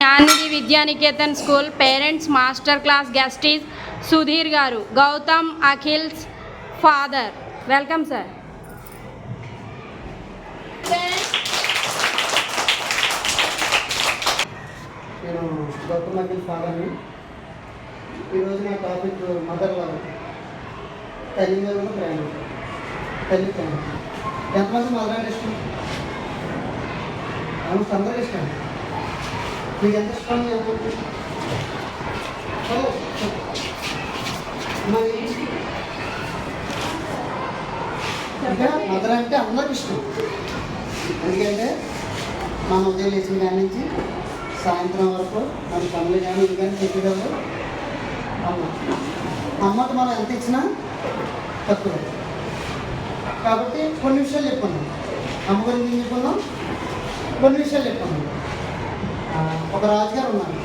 Jnananidhi Vidyanikethan school parents master class guest is Sudheer garu, Gautam Akhil's father. Welcome sir. నేను గౌతమ్ అఖిల్ ఫాదర్ని. ఈరోజు నా టాపిక్ మదర్ లవ్. తల్లి మీద ఉన్న ప్రేమ, తల్లి ప్రేమ. ఎంతమంది మదర్ అంటే ఇష్టం? ఆల్మోస్ట్ అందరికీ ఇష్టం. మీకు ఎంత ఇష్టం? మరి ఇంకా మదర్ అంటే అందరికి ఇష్టం. ఎందుకంటే మన ఉదయం లేచిన దాని నుంచి సాయంత్రం వరకు మన పనులు కానీ ఇది కానీ చెప్పేటప్పుడు అమ్మకి మనం ఎంత ఇచ్చినా తక్కువ. కాబట్టి కొన్ని విషయాలు చెప్పుకున్నాం. అమ్మ గురించి ఏం చెప్పుకున్నాం? కొన్ని విషయాలు చెప్పుకున్నాం. ఒక రాజుగారు ఉన్నారు.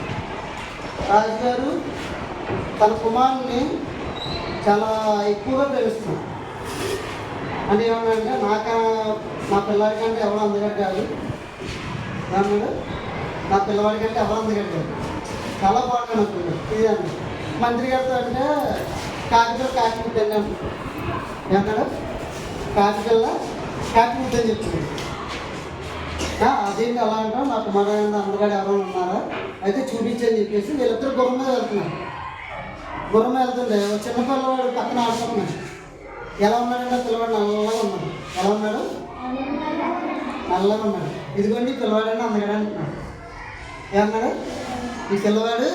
రాజుగారు తన కుమారుని చాలా ఎక్కువగా ప్రేమిస్తున్నారు. అంటే ఏమన్నాడంటే, నా పిల్లవాడి కంటే ఎవరు అందగట్టు కాదు అన్నాడు. నా పిల్లవాడి కంటే ఎవరు అందగట్టు కాదు, చాలా బాగుంటాను అనుకున్నాడు. ఇది అన్నాడు. మంత్రి గారితో అంటే కాకిపిల్ల కాకి పుట్టండి అంటాడు. ఏమన్నాడు? కాకిపిల్ల కాకి పుట్టని చెప్తున్నాడు. అదేంటి అలా అంటాం? నా కుమారుడు అందగాడు ఎవరైనా ఉన్నారా? అయితే చూపించని చెప్పేసి వీళ్ళిద్దరు గుర్రం మీద వెళ్తున్నారు. గుర్రం మీద వెళ్తుంటే చిన్న పిల్లవాడు పక్కన ఆడుకుంటున్నాడు. ఎలా ఉన్నాడంటే పిల్లవాడు నల్లగా ఉన్నాడు. ఎలా ఉన్నాడు? నల్లగా ఉన్నాడు. ఇదిగోండి పిల్లవాడని అందగాడు అంటున్నాడు. ఏమన్నాడు? ఈ పిల్లవాడు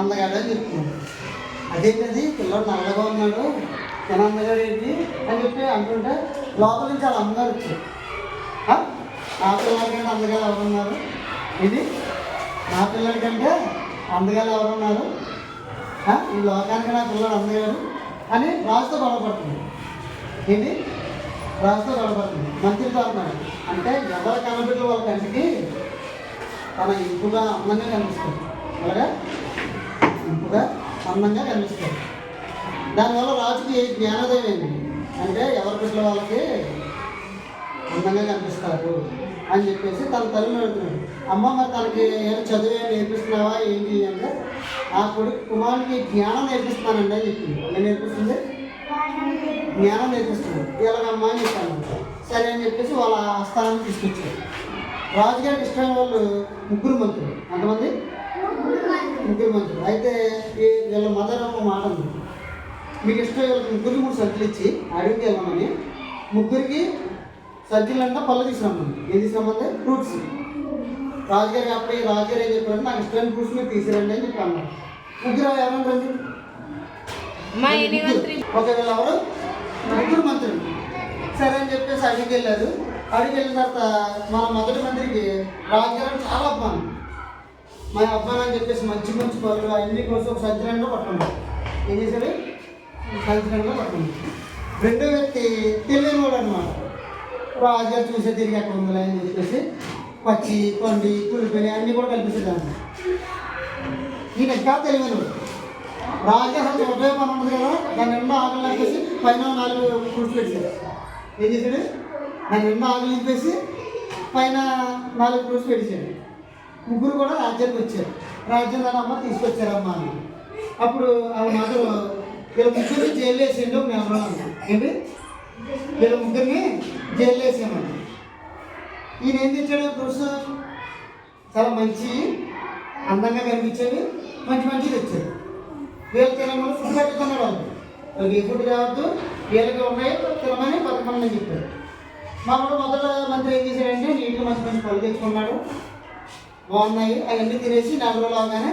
అందగాడు అని చెప్తున్నాడు. అదేంటది పిల్లవాడు నల్లగా ఉన్నాడు, నేను అందగాడు ఏంటి అని చెప్పి అంటుంటే లోపల నుంచి వాళ్ళ అమ్మగారు వచ్చారు. నా పిల్లడి కంటే అందగాలు ఎవరున్నారు? ఇది నా పిల్లడి కంటే అందగాలు ఎవరున్నారు? ఈ లోకానికి నా పిల్లడు అందగాడు అని రాజుతో గొడవపడుతుంది. ఏంటి? రాజుతో గొడవపడుతుంది. మంత్రితో అన్నాడు. అంటే ఎవరి కనబిడ్డలు వాళ్ళ కంటికి తన ఇంపుగా అందంగా కనిపిస్తుంది. అలాగా ఇంపుగా అందంగా కనిపిస్తుంది. దానివల్ల రాజుకి జ్ఞానోదయం ఏంటి అంటే ఎవరి బిడ్డల వాళ్ళకి అందంగా కనిపిస్తారు అని చెప్పేసి తన తల్లిని అడుగుతున్నాడు. అమ్మ మరి తనకి ఏమైనా చదువు నేర్పిస్తున్నావా ఏంటి అంటే, ఆ కుమారుడికి జ్ఞానం నేర్పిస్తున్నానండి అని చెప్పింది. ఏం నేర్పిస్తుంది? జ్ఞానం నేర్పిస్తున్నాడు. ఎలాగమ్మా అని చెప్పాను. సరే అని చెప్పేసి వాళ్ళ ఆస్థానాన్ని తీసుకొచ్చారు. రాజుగారికి ఇష్టమైన వాళ్ళు ముగ్గురు మంత్రులు. ఎంతమంది? ముగ్గురు మంత్రులు. అయితే వీళ్ళ మదర్ ఒక మాట ఉంది, మీకు ఇష్టం వీళ్ళకి ముగ్గురికి 3 సంచులు ఇచ్చి అడిగితే వెళ్ళమని. ముగ్గురికి సంచులు అంటే పళ్ళు తీసుకురమ్మని. ఏం తీసుకురమ్మంటే ఫ్రూట్స్. రాజుగారు అప్పుడు రాజుగారు ఏం చెప్పారంటే, నాకు ఇష్టమైన ఫ్రూట్స్ మీరు తీసుకురండి అని చెప్పి అన్నారు. ముగ్గురు ఎవరైనా రండి. ఒకవేళ ఎవరు? ముగ్గురు మంత్రులు. సరే అని చెప్పేసి అడిగి వెళ్ళారు. అడిగి వెళ్ళిన తర్వాత మన మొదటి మంత్రికి రాజుగారు చాలా అబ్బాను. మా అబ్బాయి అని చెప్పేసి మంచి మంచి పళ్ళు అన్ని కోసం ఒక సంచలనంలో పట్టుకున్నాడు. ఏం చేశారు? సంచలనంలో పట్టుకున్నాడు. రెండో వ్యక్తి తెలియని వాడు అనమాట. రాజుగారు చూసే తిరిగి అక్కడ ఉందిలే అని చెప్పేసి పచ్చి పండి పులిపిని అన్నీ కూడా కల్పిస్తాను. ఈయన ఇంకా తెలియని రాజుగారు అసలు ఒకటే పని ఉంటుంది కదా, దాని నిండా ఆకులు నింపేసి పైన 4 ఫ్రూట్స్ పెట్టారు. ఏం చేశాడు? దాని నిండా ఆకులు నింపేసి పైన 4 ఫ్రూట్స్ పెట్టాడు. ముగ్గురు కూడా రాజ్యానికి వచ్చారు. రాజ్యం దాని అమ్మ తీసుకొచ్చారమ్మా అని. అప్పుడు ఆవిడ మాత్రం వీళ్ళ ముగ్గురిని జైలు వేసేయండి ఒక నెలలో అన్నాడు. ఏంటి? వీళ్ళ ముగ్గురిని జైలు వేసామండి. ఈయన ఏం తెచ్చాడు? ఫ్రూట్స్ చాలా మంచి అందంగా కనిపించేవి మంచి మంచి తెచ్చాడు. వీళ్ళు తినమని ఫుడ్ పెట్టుకున్నాడు. వాళ్ళకి ఏ ఫుడ్ కావద్దు, వీళ్ళకి ఉన్నాయి తినమని పథకమని చెప్పారు. మా మొదట మంత్రి ఏం చేశాడంటే నీట్గా మంచి మంచి పళ్ళు తెచ్చుకున్నాడు, బాగున్నాయి. అవన్నీ తినేసి 4 రోజులు అవగానే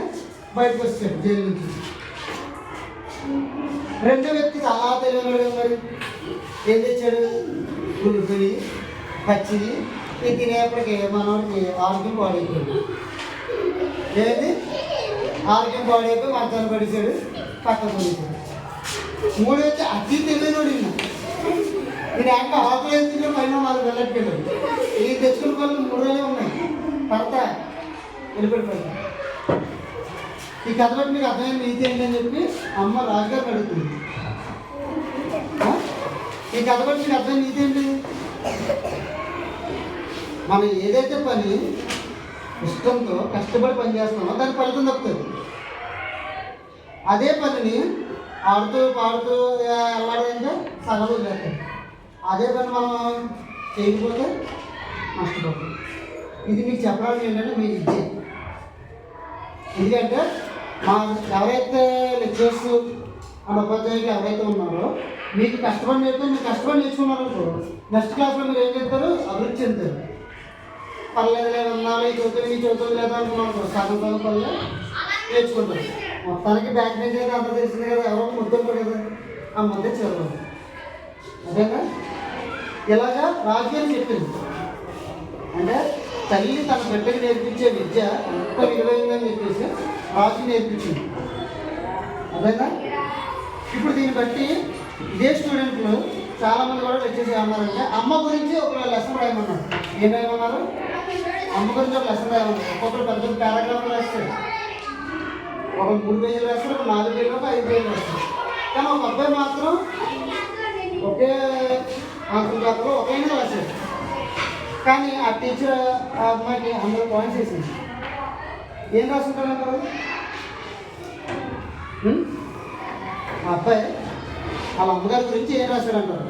బయటకు వచ్చాడు జైలు నుంచి. రెండో వ్యక్తి చాలా తెలియదు. మరి ఏం తెచ్చాడు? పులిపిని పచ్చిది. ఇది తినేప్పటికీ మనవాడికి ఆరోగ్యం పాడైపోయాడు. ఏది? ఆరోగ్యం పాడైపోయి మంచాన్ని పడిచాడు, పక్కన పడిచాడు. మూడో వ్యక్తి అతి తెలియనోడు. నేను ఇంకా ఆకులు వేసుకుంటే పైన 4 వెళ్ళట్టుకెళ్ళాడు. ఈ తెచ్చుకున్న పనులు 3 రోజులే ఉన్నాయి. పడతా వెళ్ళిపోయిపోయింది. ఈ కథ బట్టి మీకు అర్థమైన నీతి ఏంటని చెప్పి అమ్మ రాజుగారికి అడుగుతుంది. ఈ కథ బట్టి మీకు అర్థమైన నీతి ఏంటి? మనం ఏదైతే పని ఇష్టంతో కష్టపడి పని చేస్తున్నామో దానికి ఫలితం దక్కుతుంది. అదే పనిని ఆడుతూ పాడుతూ వెళ్ళాడంటే సగం వదిలేస్తాం. అదే పని మనం చేయకపోతే నష్టపోతాం. ఇది మీకు చెప్పడానికి ఏంటంటే మీ విద్య. ఎందుకంటే మా ఎవరైతే లెక్చరర్స్ మన ఉపాధ్యాయులు ఎవరైతే ఉన్నారో మీకు కష్టపడి నేర్పితే మీరు కష్టపడి నేర్చుకున్నారనుకో నెక్స్ట్ క్లాస్లో మీరు ఏం చేస్తారు, అభివృద్ధి చెందుతారు. పర్లేదు లేదు అన్నాడు ఈ చదువుతుంది లేదా అనుకున్నాను సగం సగం పనులు నేర్చుకుంటారు. మొత్తానికి బ్యాక్ నుంచి అయితే అంత తెలిసింది కదా, ఎవరో ముద్దుంటారు కదా, ఆ ముద్దే చదవాలి. అదేనా ఇలాగా రాజకీయం చెప్పింది అంటే తల్లి తన బిడ్డకి నేర్పించే విద్య ఎంత విలువైందని చెప్పేసి రాజు నేర్పించింది. అదేనా ఇప్పుడు దీన్ని బట్టి ఇదే స్టూడెంట్లు చాలామంది కూడా వచ్చేసి ఏమన్నారంటే అమ్మ గురించి ఒక లెసన్ రాయమన్నారు. ఏం రాయమన్నారు? అమ్మ గురించి ఒక లెసన్ రాయమన్నారు. ఒక్కొక్కరు పెద్ద పారాగ్రాఫ్లు రాస్తారు, ఒక 3 పేజీలు రాస్తారు, ఒక 4 పేజీలు, ఒక 5 పేజీలు రాస్తారు. కానీ ఒక అబ్బాయి మాత్రం ఒకే ఆన్సర్ పేపర్లో ఒక లైన్ రాశాడు. కానీ ఆ టీచర్ ఆ అమ్మాయికి 100 పాయింట్స్ వేసింది. ఏం రాసుకుంటారు? ఆ అబ్బాయి వాళ్ళ అమ్మగారి గురించి ఏం రాశాడు అంటారు?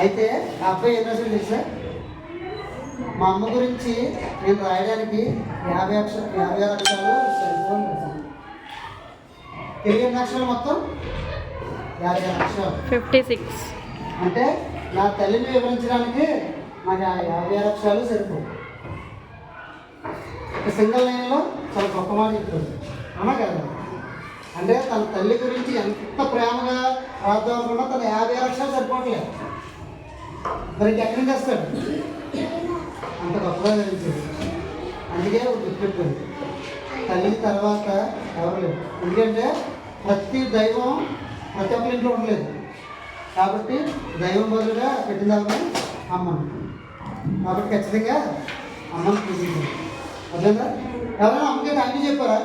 అయితే ఆ అబ్బాయి ఏం రాశాడు తెలుసా? మా అమ్మ గురించి నేను రాయడానికి 56 అక్షరాలు సరిపోని రాశాను. తెలుగు ఎన్ని అక్షరాలు మొత్తం? 56 అక్షరాలు. 56. అంటే నా తల్లిని వివరించడానికి నాకు 56 అక్షరాలు సరిపోవు. ఒక సింగిల్ లైన్లో చాలా గొప్ప మాట చెప్తుంది. అవునా కదా? అంటే తన తల్లి గురించి ఎంత ప్రేమగా రాద్దాం అనుకున్నా తన 56 అక్షరాలు సరిపోవట్లేదు. మరి ఎక్కడి నుంచి వస్తాడు? అంత గొప్పగా వివరించాడు. అందుకే ఒక గుర్తుపెట్టుకుంది, తల్లి తర్వాత ఎవరు లేదు. ఎందుకంటే ప్రతి దైవం ప్రతి ఒక్కరి ఇంట్లో ఉండలేదు కాబట్టి దైవం బదులుగా పెట్టిన అమ్మను. కాబట్టి ఖచ్చితంగా అమ్మను పూజించాలి. అదేనా? ఎవరైనా అమ్మకి థ్యాంక్ యూ చెప్పారా?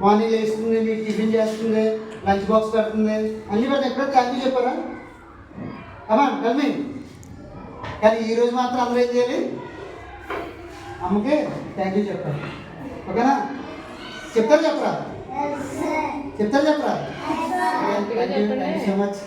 మార్నింగ్ లేస్తుంది, మీకు టిఫిన్ చేస్తుంది, లంచ్ బాక్స్ పెడుతుంది, అన్నీ పెడితే ఎప్పుడైతే థ్యాంక్ యూ చెప్పారా? అమ్మా కల్మి. కానీ ఈరోజు మాత్రం అందరూ ఏం చేయాలి? అమ్మకి థ్యాంక్ యూ చెప్పాలి. ఓకేనా? చెప్తారా చెప్పరా? చెప్తారా చెప్పరా? Thank you so much.